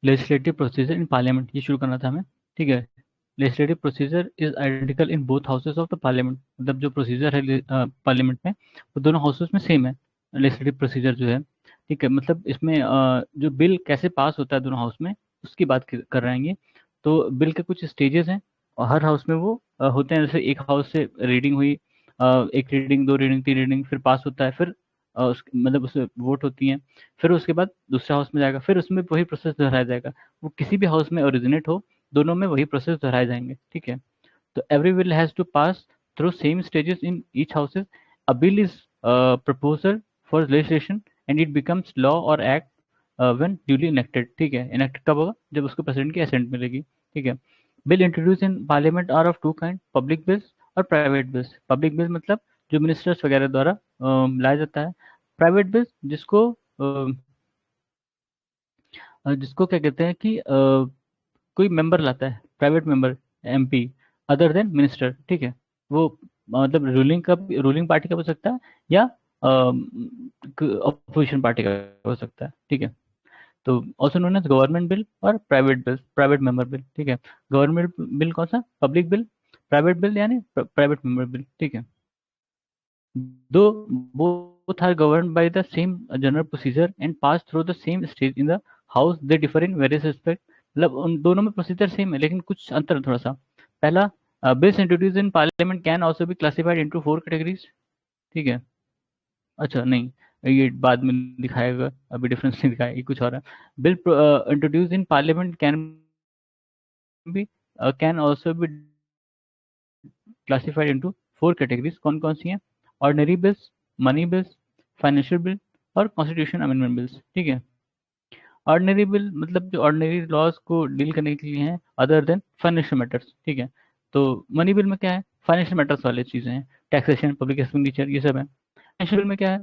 Legislative procedure in parliament, ये शुरू करना था हमें, ठीक है। Legislative procedure is identical in both houses of the parliament, मतलब जो प्रोसीजर है पार्लियामेंट में वो दोनों हाउसेज में सेम है, लेजिस्लेटिव प्रोसीजर जो है, ठीक है। मतलब इसमें जो बिल कैसे पास होता है दोनों हाउस में उसकी बात कर रहे हैं ये। तो बिल के कुछ स्टेजेस हैं और हर हाउस में वो होते हैं। जैसे एक हाउस से रीडिंग हुई, एक रीडिंग, दो रीडिंग, तीन रीडिंग, फिर पास होता है, फिर मतलब उसमें वोट होती हैं, फिर उसके बाद दूसरे हाउस में जाएगा, फिर उसमें वही प्रोसेस दोहराया जाएगा। वो किसी भी हाउस में ओरिजिनेट हो, दोनों में वही प्रोसेस दोहराए जाएंगे, ठीक है। तो every bill has to pass through same stages in each houses. A bill is proposal for legislation and it becomes law or act when duly enacted, ठीक है। enacted कब होगा? जब उसको प्रेसिडेंट की असेंट मिलेगी, ठीक है। Bill introduce in parliament are of two kind, public bills और प्राइवेट बिल्स। पब्लिक बिल्स मतलब जो मिनिस्टर्स वगैरह द्वारा लाया जाता है। प्राइवेट बिल्स जिसको क्या कहते हैं कि कोई मेंबर लाता है, private member, MP, other than minister, ठीक है। वो मतलब रूलिंग पार्टी का हो सकता है या अपोजिशन पार्टी का हो सकता है, ठीक है। तो also known as government bill और private bill, private member bill, ठीक है। गवर्नमेंट बिल कौन सा? Public bill. प्राइवेट बिल यानी प्राइवेट मेंबर बिल, ठीक है। दो both are governed by the same general procedure and pass through the same stage in the house, they differ in various respect। मतलब उन दोनों में प्रोसीजर सेम है लेकिन कुछ अंतर है थोड़ा सा। पहला, bills introduce in parliament can also be classified into four categories, ठीक है। अच्छा नहीं, ये बाद में दिखाएगा, अभी डिफरेंस नहीं दिखाया, ये कुछ और है। Bill introduce in parliament be can also be classified into four categories. कौन कौन सी हैं? Ordinary bills, money bills, financial bill और कॉन्स्टिट्यूशन अमेंडमेंट बिल्स, ठीक है। ऑर्डिनरी बिल मतलब जो ऑर्डिनरी लॉज को डील करने के लिए हैं अदर देन फाइनेंशियल मैटर्स, ठीक है। तो मनी बिल में क्या है? फाइनेंशियल मैटर्स वाले चीज़ें हैं, टैक्सेशन, पब्लिक एक्सपेंडिचर, ये सब है। फाइनेंशियल बिल में क्या है?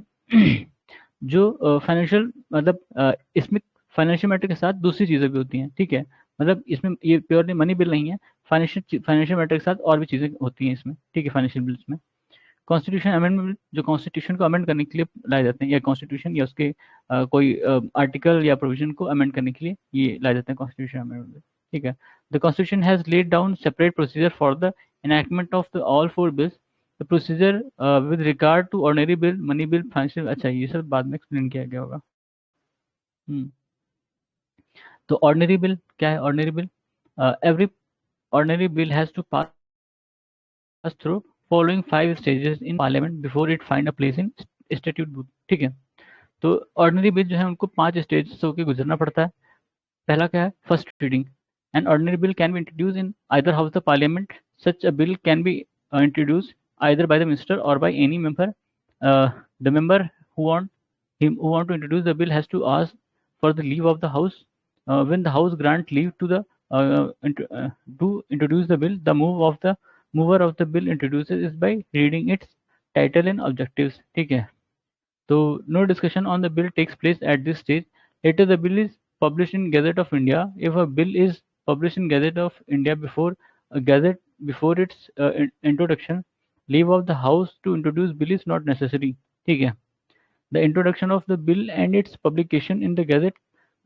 जो फाइनेंशियल मतलब इसमें फाइनेंशियल मैटर के साथ दूसरी चीज़ें भी होती हैं, ठीक है। मतलब इसमें ये प्योरली मनी बिल नहीं है, फाइनेंशियल मैटर के साथ और भी चीज़ें होती हैं इसमें, ठीक है, फाइनेंशियल बिल्स में। कॉन्स्टिट्यूशन अमेंडमेंट जो कॉन्स्टिट्यूशन को अमेंड करने के लिए लाए जाते हैं, या कॉन्स्टिट्यूशन या उसके कोई आर्टिकल या प्रोविजन को अमेंड करने के लिए ये लाए जाते हैं कॉन्स्टिट्यूशन अमेंडमेंट, ठीक है। The constitution has laid down separate procedure for the enactment of the all four bills, the procedure with regard to ordinary bill, money bill, financial, अच्छा ये सब बाद में एक्सप्लेन किया गया होगा। हम्म। तो ऑर्डिनरी बिल क्या है? Ordinary bill, every ordinary bill has to pass through following five stages in parliament before it find a place in statute book, ठीक है। तो ऑर्डिनरी बिल जो है उनको पांच स्टेज से होकर गुजरना पड़ता है। पहला क्या है? First reading. An ordinary bill can be introduce in either house the parliament, such a bill can be introduce either by the minister or by any member. The member who want to introduce the bill has to ask for the leave of the house. When the house grant leave to the to introduce the bill, the mover of the bill introduces is by reading its title and objectives, ठीक है। तो no discussion on the bill takes place at this stage. Later the bill is published in Gazette of India. If a bill is published in Gazette of India before its introduction, leave of the house to introduce bill is not necessary, ठीक है। The introduction of the bill and its publication in the Gazette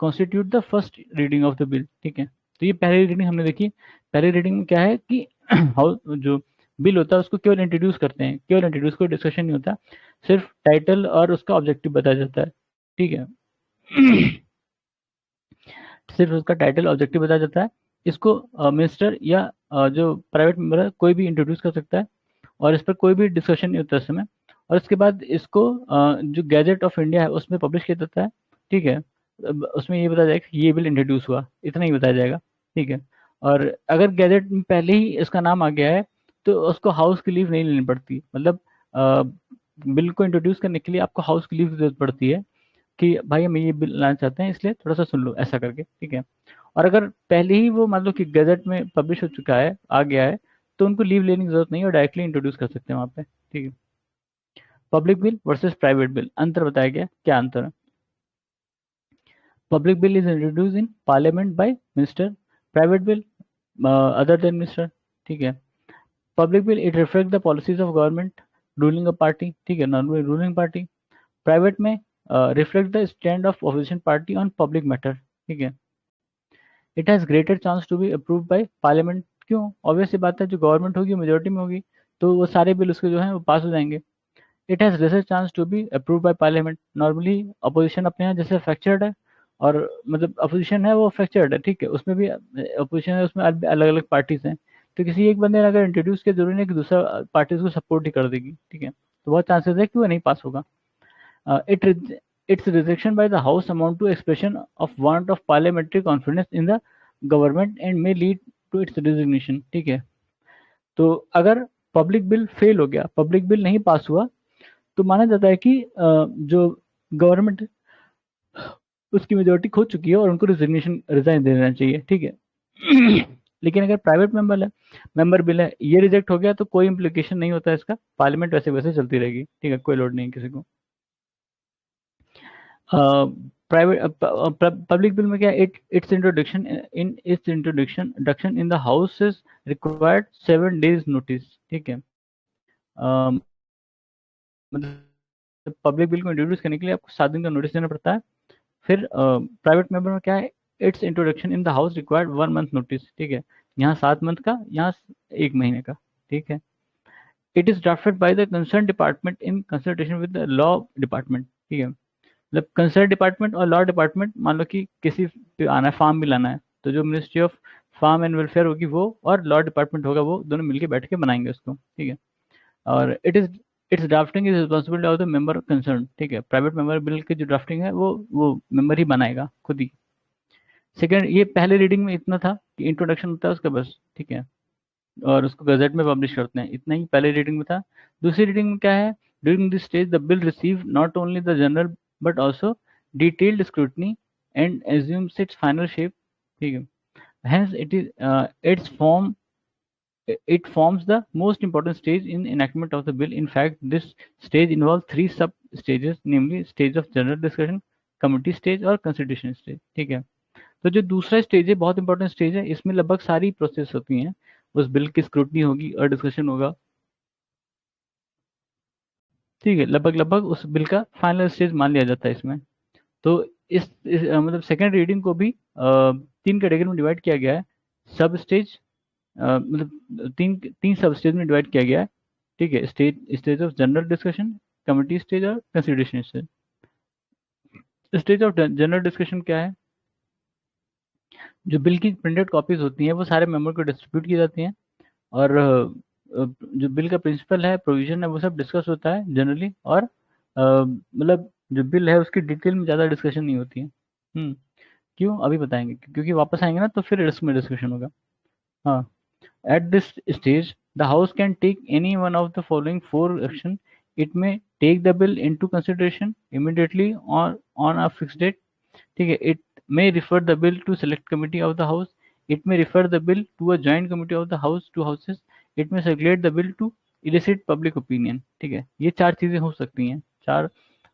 constitute the first reading of the bill, ठीक है। तो ये पहली reading हमने देखी। पहली रीडिंग में क्या है कि हाउस जो बिल होता है उसको केवल इंट्रोड्यूस करते हैं, केवल इंट्रोड्यूस, कोई डिस्कशन नहीं होता, सिर्फ टाइटल और उसका ऑब्जेक्टिव बताया जाता है, ठीक है। सिर्फ उसका टाइटल ऑब्जेक्टिव बताया जाता है। इसको मिनिस्टर या जो प्राइवेट मेंबर है कोई भी इंट्रोड्यूस कर सकता है और इस पर कोई भी डिस्कशन नहीं होता इस समय। और इसके बाद इसको जो गैजेट ऑफ इंडिया है उसमें पब्लिश किया जाता है, ठीक है। अब उसमें ये बताया जाएगा कि ये बिल इंट्रोड्यूस हुआ, इतना ही बताया जाएगा, ठीक है। और अगर गैजेट में पहले ही इसका नाम आ गया है तो उसको हाउस की लीव नहीं लेनी पड़ती। मतलब बिल को इंट्रोड्यूस करने के लिए आपको हाउस की लीव की जरूरत पड़ती है कि भाई हम ये बिल लाना चाहते हैं इसलिए थोड़ा सा सुन लो, ऐसा करके, ठीक है। और अगर पहले ही वो मान लो कि गजट में पब्लिश हो चुका है, आ गया है, तो उनको लीव लेने की जरूरत नहीं है और डायरेक्टली इंट्रोड्यूस कर सकते हैं वहाँ पे, ठीक है। Public bill versus private bill, अंतर बताया गया, क्या अंतर है? Public bill is introduce in parliament by minister, private bill other than minister, ठीक है। Public bill it reflect the policies of government ruling party, ठीक है, नॉन रूलिंग पार्टी। प्राइवेट में reflect the stand of opposition party on public matter, ठीक है। It has greater chance to be approve by parliament. क्यों? Obvious सी बात है, जो government होगी मेजोरिटी में होगी, तो वो सारे बिल उसके जो हैं वो पास हो जाएंगे। It has lesser chance to be approve by parliament. Normally opposition अपने यहाँ जैसे फ्रैक्चर्ड है, और मतलब अपोजिशन है वो फ्रैक्चर्ड है, ठीक है, उसमें भी अपोजिशन है, उसमें अलग अलग पार्टीज हैं। तो किसी एक बंदे ने अगर इंट्रोड्यूस किया, जरूरी नहीं कि दूसरा पार्टी उसको सपोर्ट ही कर देगी, ठीक है, तो बहुत चांसेस है कि वो नहीं पास होगा। It its rejection by the House amount to expression of want of parliamentary confidence in the government and may lead to its resignation। ठीक है, तो अगर पब्लिक बिल फेल हो गया, पब्लिक बिल नहीं पास हुआ, तो माना जाता है कि जो गवर्नमेंट उसकी मेजोरिटी खो चुकी है और उनको रिजिग्नेशन रिजाइन दे देना चाहिए, ठीक है। लेकिन अगर प्राइवेट मेंबर बिल है, ये रिजेक्ट हो गया, तो कोई इम्प्लीकेशन नहीं होता इसका, पार्लियामेंट वैसे वैसे चलती रहेगी, ठीक है, कोई लोड नहीं है किसी को। प्राइवेट पब्लिक बिल में क्या, introduction in the house is required 7 days notice, ठीक है। मतलब पब्लिक बिल को इंट्रोड्यूस करने के लिए आपको 7 दिन का नोटिस देना पड़ता है। फिर प्राइवेट मेंबर में क्या है, it's introduction in the house required 1 month notice, ठीक है, यहाँ 7 month का, यहाँ 1 महीने का, ठीक है। It is drafted by the concern department in consultation with the law department, ठीक है। मतलब कंसर्न डिपार्टमेंट और लॉ डिपार्टमेंट, मान लो कि किसी पे आना है, फार्म बिल आना है, तो जो ministry of farm and welfare होगी वो, और लॉ डिपार्टमेंट होगा, वो दोनों मिलकर बैठ के बनाएंगे उसको, ठीक है। और it's drafting is responsibility of the member concern, ठीक है। प्राइवेट मेंबर बिल की जो ड्राफ्टिंग है वो मेंबर ही बनाएगा खुद ही। सेकेंड, ये पहले रीडिंग में इतना था कि इंट्रोडक्शन होता है उसका बस, ठीक है, और उसको गजट में पब्लिश करते हैं, इतना ही पहले रीडिंग में था। दूसरी रीडिंग में क्या है, during this stage the bill receive not only the general but also detailed scrutiny and assumes it's final shape, ठीक है। Hence, it forms the most important stage in enactment of the bill. In fact, this stage involves 3 sub-stages, namely stage of general discussion, committee stage और constitution stage, ठीक है। तो जो दूसरा stage है, बहुत इंपॉर्टेंट स्टेज है, इसमें लगभग सारी प्रोसेस होती हैं, उस बिल की स्क्रूटनी होगी और डिस्कशन होगा, ठीक है, लगभग लगभग उस बिल का फाइनल स्टेज मान लिया जाता है इसमें। तो मतलब सेकेंड रीडिंग को भी 3 कैटेगरी में डिवाइड किया गया है। सब स्टेज, मतलब तीन तीन सब स्टेज में डिवाइड किया गया है, ठीक है। Stage of general discussion, committee stage और consideration stage. Stage of general discussion क्या है, जो बिल की प्रिंटेड कॉपीज होती हैं वो सारे मेंबर को डिस्ट्रीब्यूट की जाती हैं, और जो बिल का प्रिंसिपल है, प्रोविजन है, वो सब डिस्कस होता है जनरली, और मतलब जो बिल है उसकी डिटेल में ज़्यादा डिस्कशन नहीं होती है। क्यों, अभी बताएंगे, क्योंकि वापस आएंगे ना तो फिर इसमें डिस्कशन होगा। हाँ, at this stage, the House can take any one of the following 4 action. It may take the bill into consideration immediately or on a fixed date. ठीक है, it may refer the bill to select committee of the House. It may refer the bill to a joint committee of the House, two houses. It may circulate the bill to elicit public opinion. ठीक है, ये 4 चीजें हो सकती हैं,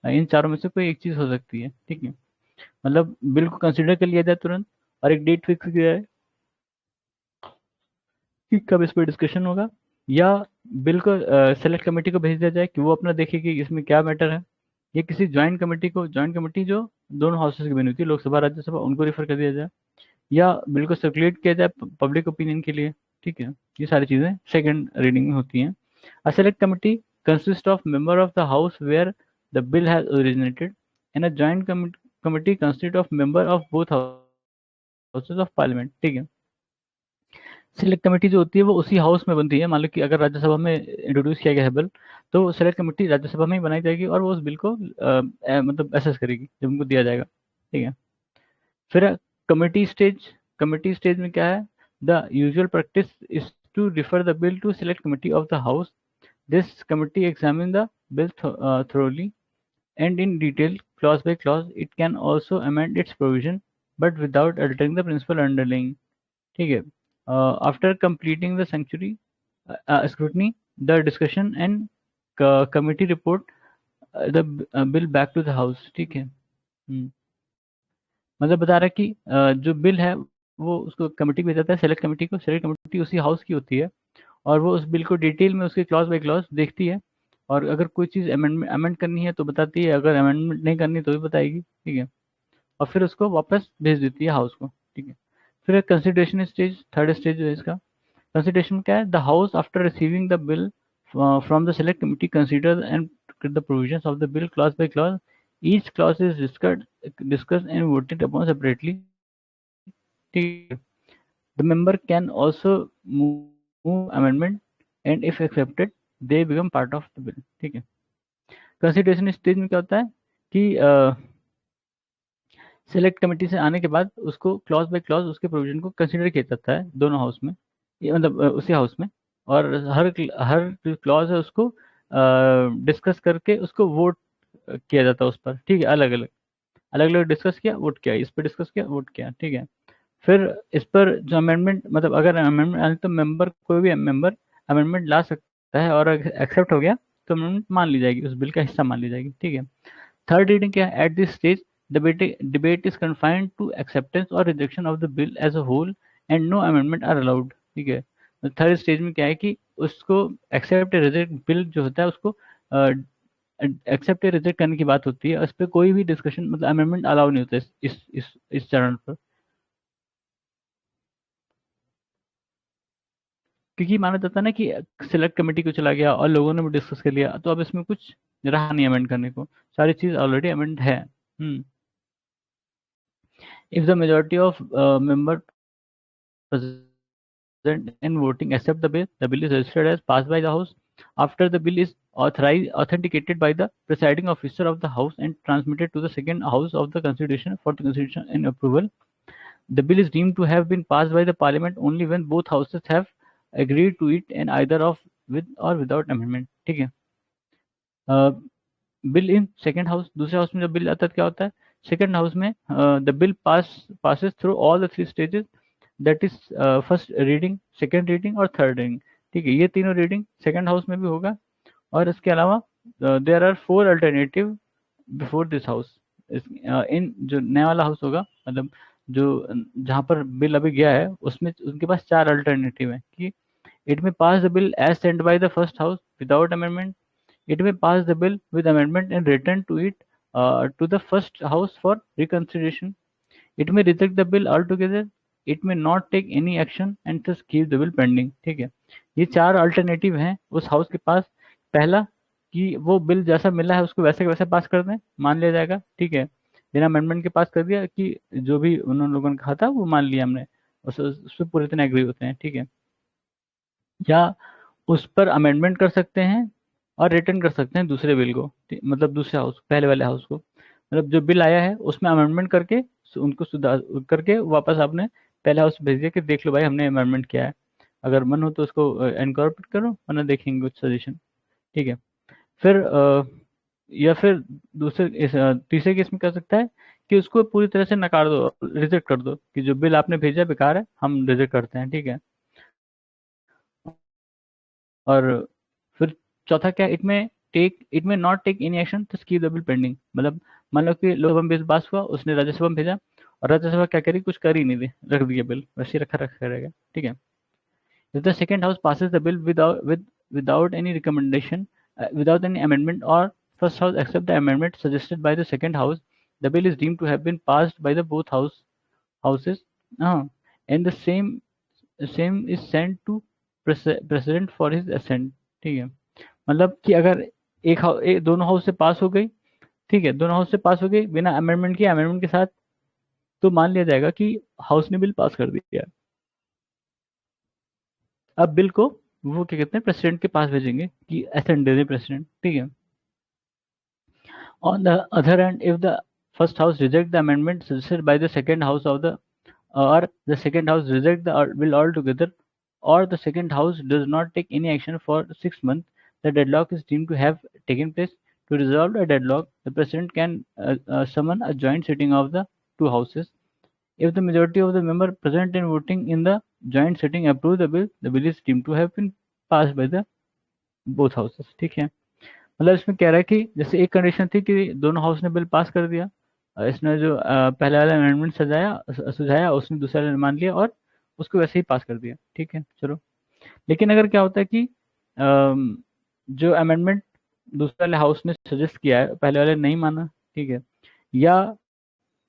इन चारों में से कोई एक चीज हो सकती है, ठीक है। मतलब बिल को कंसिडर कर लिया जाए तुरंत, और एक डेट फिक्स किया जाए कि कब इस पर डिस्कशन होगा, या बिल को सेलेक्ट कमेटी को भेज दिया जाए कि वो अपना देखे कि इसमें क्या मैटर है, या किसी जॉइंट कमेटी जो दोनों हाउसेस की बनी होती है, लोकसभा राज्यसभा, उनको रेफर कर दिया जाए, या बिल को सर्कुलेट किया जाए पब्लिक ओपिनियन के लिए, ठीक है। ये सारी चीज़ें सेकेंड रीडिंग में होती हैं। A select committee consist of member of the house where the bill has originated, and a joint committee consist of member of both houses of parliament, ठीक है। सिलेक्ट कमेटी जो होती है वो उसी हाउस में बनती है, मान लो कि अगर राज्यसभा में इंट्रोड्यूस किया गया है बिल, तो सेलेक्ट कमेटी राज्यसभा में ही बनाई जाएगी, और वो उस बिल को मतलब असेस करेगी जब उनको दिया जाएगा, ठीक है। फिर कमेटी स्टेज में क्या है, the usual practice is to refer the bill to select committee of the house. This committee examine the bill thoroughly and in detail, clause by clause. It can also amend its provision but without altering the principle underlying, ठीक है। After completing the century scrutiny, the discussion and committee report the bill back to the house, ठीक है। मतलब बता रहा है कि जो बिल है वो उसको कमेटी को भेजा जाता है, सेलेक्ट कमेटी को, सेलेक्ट कमेटी उसी हाउस की होती है, और वो उस बिल को डिटेल में उसके क्लॉज बाय क्लॉज देखती है, और अगर कोई चीज़ अमेंड करनी है तो बताती है, अगर अमेंडमेंट नहीं करनी तो भी बताएगी, ठीक है, और फिर उसको वापस भेज देती है हाउस को, ठीक है। फिर कंसिडरेशन स्टेज, थर्ड स्टेज जो है इसका, कंसिडरेशन में क्या है, the house after receiving the bill from the select committee consider and the provisions of the bill clause by clause, each clause is discussed and voted upon separately, ठीक है। The member can also move amendment and if accepted they become part of the bill, ठीक है। Consideration stage में क्या होता है कि select committee से आने के बाद उसको क्लॉज बाय क्लॉज उसके प्रोविजन को कंसिडर किया जाता है दोनों हाउस में, ये मतलब उसी हाउस में, और हर हर जो क्लॉज है उसको डिस्कस करके उसको वोट किया जाता है उस पर, ठीक है। अलग अलग अलग अलग डिस्कस किया, वोट किया, इस पर डिस्कस किया, वोट किया, ठीक है। फिर इस पर जो अमेंडमेंट, मतलब अगर अमेंडमेंट आने तो मेंबर, कोई भी मेंबर अमेंडमेंट ला सकता है, और एक्सेप्ट हो गया तो अमेंडमेंट मान ली जाएगी, उस बिल का हिस्सा मान ली जाएगी, ठीक है। थर्ड रीडिंग क्या है, at this stage debate is confined to acceptance or rejection of the bill as a whole and no amendment are allowed, ठीक है। थर्ड स्टेज में क्या है कि उसको एक्सेप्ट रिजेक्ट बिल जो होता है उसको एक्सेप्ट रिजेक्ट करने की बात होती है, उस पर कोई भी डिस्कशन मतलब अमेंडमेंट अलाउ नहीं होता इस चरण पर, क्योंकि माना जाता है ना कि सिलेक्ट कमेटी को चला गया और लोगों ने भी डिस्कस कर लिया, तो अब इसमें कुछ रहा नहीं अमेंड करने को, सारी चीज ऑलरेडी अमेंड है। If the majority of member present and voting accept the bill is registered as passed by the House. After the bill is authenticated by the presiding officer of the House and transmitted to the second House of the Constitution for the Constitution and approval. The bill is deemed to have been passed by the Parliament only when both houses have agreed to it and either of with or without amendment, ठीक है। Bill in second house, दूसरे house में जब bill आता है तो क्या होता है, सेकेंड हाउस में the bill passes through all the three stages, that is first reading, second reading और थर्ड रीडिंग, ठीक है। ये तीनों रीडिंग सेकेंड हाउस में भी होगा, और इसके अलावा there are four alternative before this house, इन जो नया वाला हाउस होगा, मतलब जो जहाँ पर बिल अभी गया है उसमें उनके पास चार अल्टरनेटिव है कि it may pass the bill as send by the first house without amendment, it may pass the bill with amendment and return to it to the first house for reconsideration. It may reject the bill altogether. It may not take any action and just keep the bill pending, ठीक है। ये चार alternative हैं उस house के पास। पहला कि वो बिल जैसा मिला है उसको वैसे के वैसे पास कर दें, मान लिया जाएगा, ठीक है। बिना अमेंडमेंट के पास कर दिया कि जो भी उन्होंने लोगों ने कहा था वो मान लिया हमने, उस पर पूरी तरह एग्री होते हैं, ठीक है। या उस पर अमेंडमेंट कर सकते हैं और रिटर्न कर सकते हैं दूसरे बिल को, मतलब दूसरे हाउस, पहले वाले हाउस को, मतलब जो बिल आया है उसमें अमेंडमेंट करके उनको सुधार करके वापस आपने पहले हाउस भेज दिया कि देख लो भाई हमने अमेंडमेंट किया है, अगर मन हो तो उसको इनकॉर्पोरेट करो वरना देखेंगे कुछ सजेशन, ठीक है। फिर या फिर दूसरे तीसरे केस में कर सकता है कि उसको पूरी तरह से नकार दो, रिजेक्ट कर दो कि जो बिल आपने भेजा बेकार है, हम रिजेक्ट करते हैं, ठीक है। और फिर चौथा क्या, it may not take any action to keep the bill pending, मतलब मान लो कि लोकसभा में बिल पास हुआ, उसने राज्यसभा में भेजा और राज्यसभा क्या करी, कुछ कर ही नहीं दे, रख दिया बिल वैसे ही रखा रखा रहेगा, ठीक है। If the second house passes the bill without any recommendation, without any amendment, or first house accept the amendment suggested by the second house, the bill is deemed to have been passed by the both houses, uh, and the same is sent to president for his assent, ठीक है। मतलब कि अगर दोनों house से पास हो गई, ठीक है, दोनों हाउस से पास हो गई बिना अमेंडमेंट के, अमेंडमेंट के साथ, तो मान लिया जाएगा कि हाउस ने बिल पास कर दिया। अब बिल को वो क्या कहते हैं, प्रेसिडेंट के पास भेजेंगे कि असेंट दे दें प्रेसिडेंट, ठीक है। On the other hand, if the first house reject the amendment suggested by the second house of the or the second house reject the bill altogether, or the second house does not take any action for 6 months, the deadlock is deemed to have taken place. To resolve a deadlock, the president can summon a joint sitting of the two houses. If the majority of the member present and voting in the joint sitting approve the bill is deemed to have been passed by the both houses, ठीक है। मतलब इसमें कह रहा है कि जैसे एक कंडीशन थी कि दोनों हाउस ने बिल पास कर दिया, इसने जो पहले वाला अमेंडमेंट सुझाया उसने दूसरा वाला मान लिया और उसको वैसे ही पास कर दिया, ठीक है, चलो। लेकिन अगर क्या होता है कि जो अमेंडमेंट दूसरे वाले हाउस ने सजेस्ट किया है पहले वाले ने नहीं माना, ठीक है। या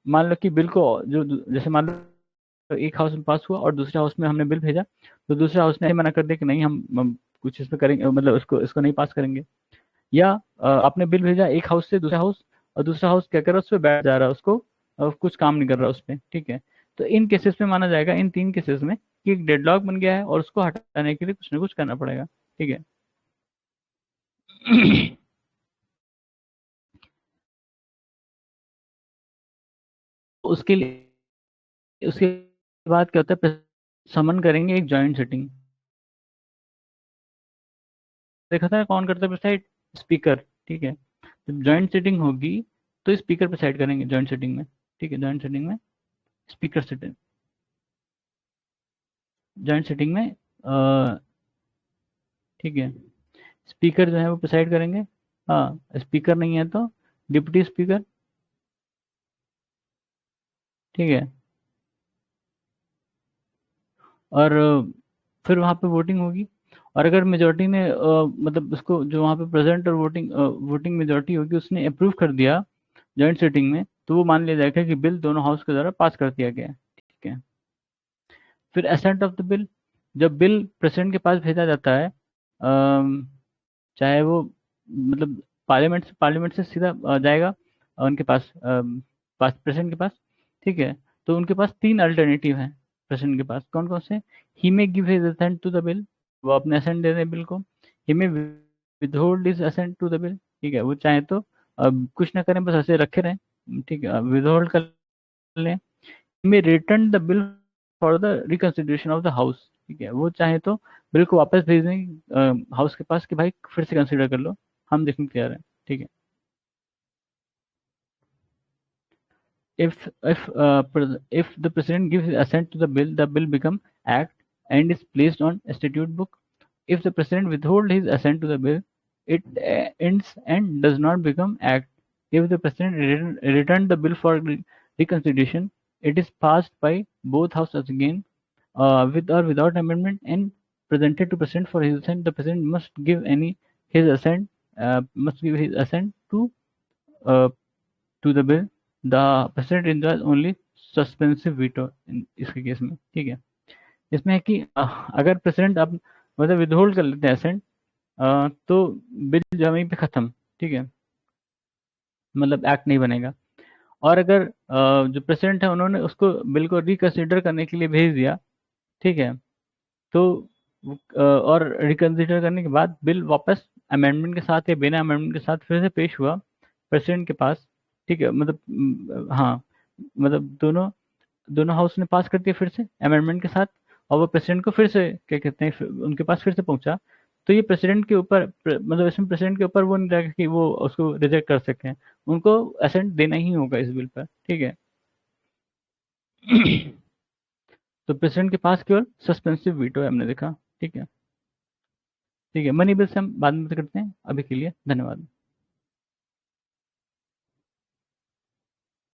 मान लो कि बिल को जो जैसे मान लो एक हाउस में पास हुआ और दूसरे हाउस में हमने बिल भेजा, तो दूसरे हाउस ने मना कर दिया कि नहीं हम कुछ इसमें करेंगे, मतलब इसको नहीं पास करेंगे। या आपने बिल भेजा एक हाउस से दूसरा हाउस, और दूसरा हाउस क्या कर रहा है, उस पर बैठ जा रहा है, उसको कुछ काम नहीं कर रहा उस पर, ठीक है। तो इन केसेस में माना जाएगा, इन तीन केसेस में, कि एक डेडलॉक बन गया है और उसको हटाने के लिए कुछ ना कुछ करना पड़ेगा, ठीक है। उसके लिए, उसके बाद क्या होता है, समन करेंगे एक जॉइंट सेटिंग। देखा था कौन करता है प्रिसाइड, स्पीकर, ठीक है। जब जॉइंट सेटिंग होगी तो स्पीकर प्रिसाइड करेंगे जॉइंट सेटिंग में, ठीक है। जॉइंट सेटिंग में स्पीकर सेटिंग, जॉइंट सेटिंग में ठीक है, स्पीकर जो है वो प्रिसाइड करेंगे। हाँ, स्पीकर नहीं है तो डिप्टी स्पीकर, ठीक है। और फिर वहाँ पे वोटिंग होगी, और अगर मेजोरिटी ने मतलब उसको, जो वहाँ पे प्रेजेंट और वोटिंग मेजोरिटी होगी, उसने अप्रूव कर दिया जॉइंट सेटिंग में, तो वो मान लिया जाएगा कि बिल दोनों हाउस के द्वारा पास कर दिया गया है, ठीक है। फिर असेंट ऑफ द बिल, जब बिल प्रेसिडेंट के पास भेजा जाता है, चाहे वो मतलब पार्लियामेंट से सीधा जाएगा उनके पास, पास प्रेसिडेंट के पास, ठीक है। तो उनके पास तीन अल्टरनेटिव हैं, प्रेसिडेंट के पास कौन कौन से। He may give his assent to the bill, वो अपने असेंट दे दें बिल को। He may withhold his assent to the bill, ठीक है, वो चाहे तो कुछ ना करें, बस ऐसे रखे रहें, ठीक है, विदहोल्ड कर लें। May return the bill for the reconsideration of the house, ठीक है, वो चाहे तो बिल को वापस भेज दें हाउस के पास कि भाई फिर से कंसिडर कर लो, हम देखने को तैयार हैं, ठीक है। If the president gives his assent to the bill become act and is placed on statute book. If the president withhold his assent to the bill, it ends and does not become act. If the president return the bill for reconsideration, it is passed by both houses again, with or without amendment, and presented to president for his assent. The president must give his assent uh, to the bill. The president enjoys only suspensive veto इसके case में, ठीक है। इसमें है कि अगर president अब मतलब विदहोल्ड कर लेते हैं असेंट, तो बिल जो है वहीं पे खत्म, ठीक है, मतलब एक्ट नहीं बनेगा। और अगर जो प्रेसिडेंट है उन्होंने उसको बिल को रिकंसिडर करने के लिए भेज दिया, ठीक है, तो और रिकंसिडर करने के बाद बिल वापस अमेंडमेंट के साथ या बिना अमेंडमेंट के साथ फिर से पेश हुआ प्रेसिडेंट के पास, ठीक है, मतलब हाँ, मतलब दोनों दोनों हाउस ने पास कर दिया फिर से अमेंडमेंट के साथ, और वो प्रेसिडेंट को फिर से क्या कहते हैं, उनके पास फिर से पहुंचा, तो ये प्रेसिडेंट के ऊपर मतलब इसमें प्रेसिडेंट के ऊपर वो नहीं रहेगा कि वो उसको रिजेक्ट कर सकें, उनको असेंट देना ही होगा इस बिल पर, ठीक है। तो प्रेसिडेंट के पास केवल सस्पेंसिव वीटो है, हमने देखा, ठीक है। ठीक है, मनी बिल से हम बाद में बात करते हैं, अभी के लिए धन्यवाद।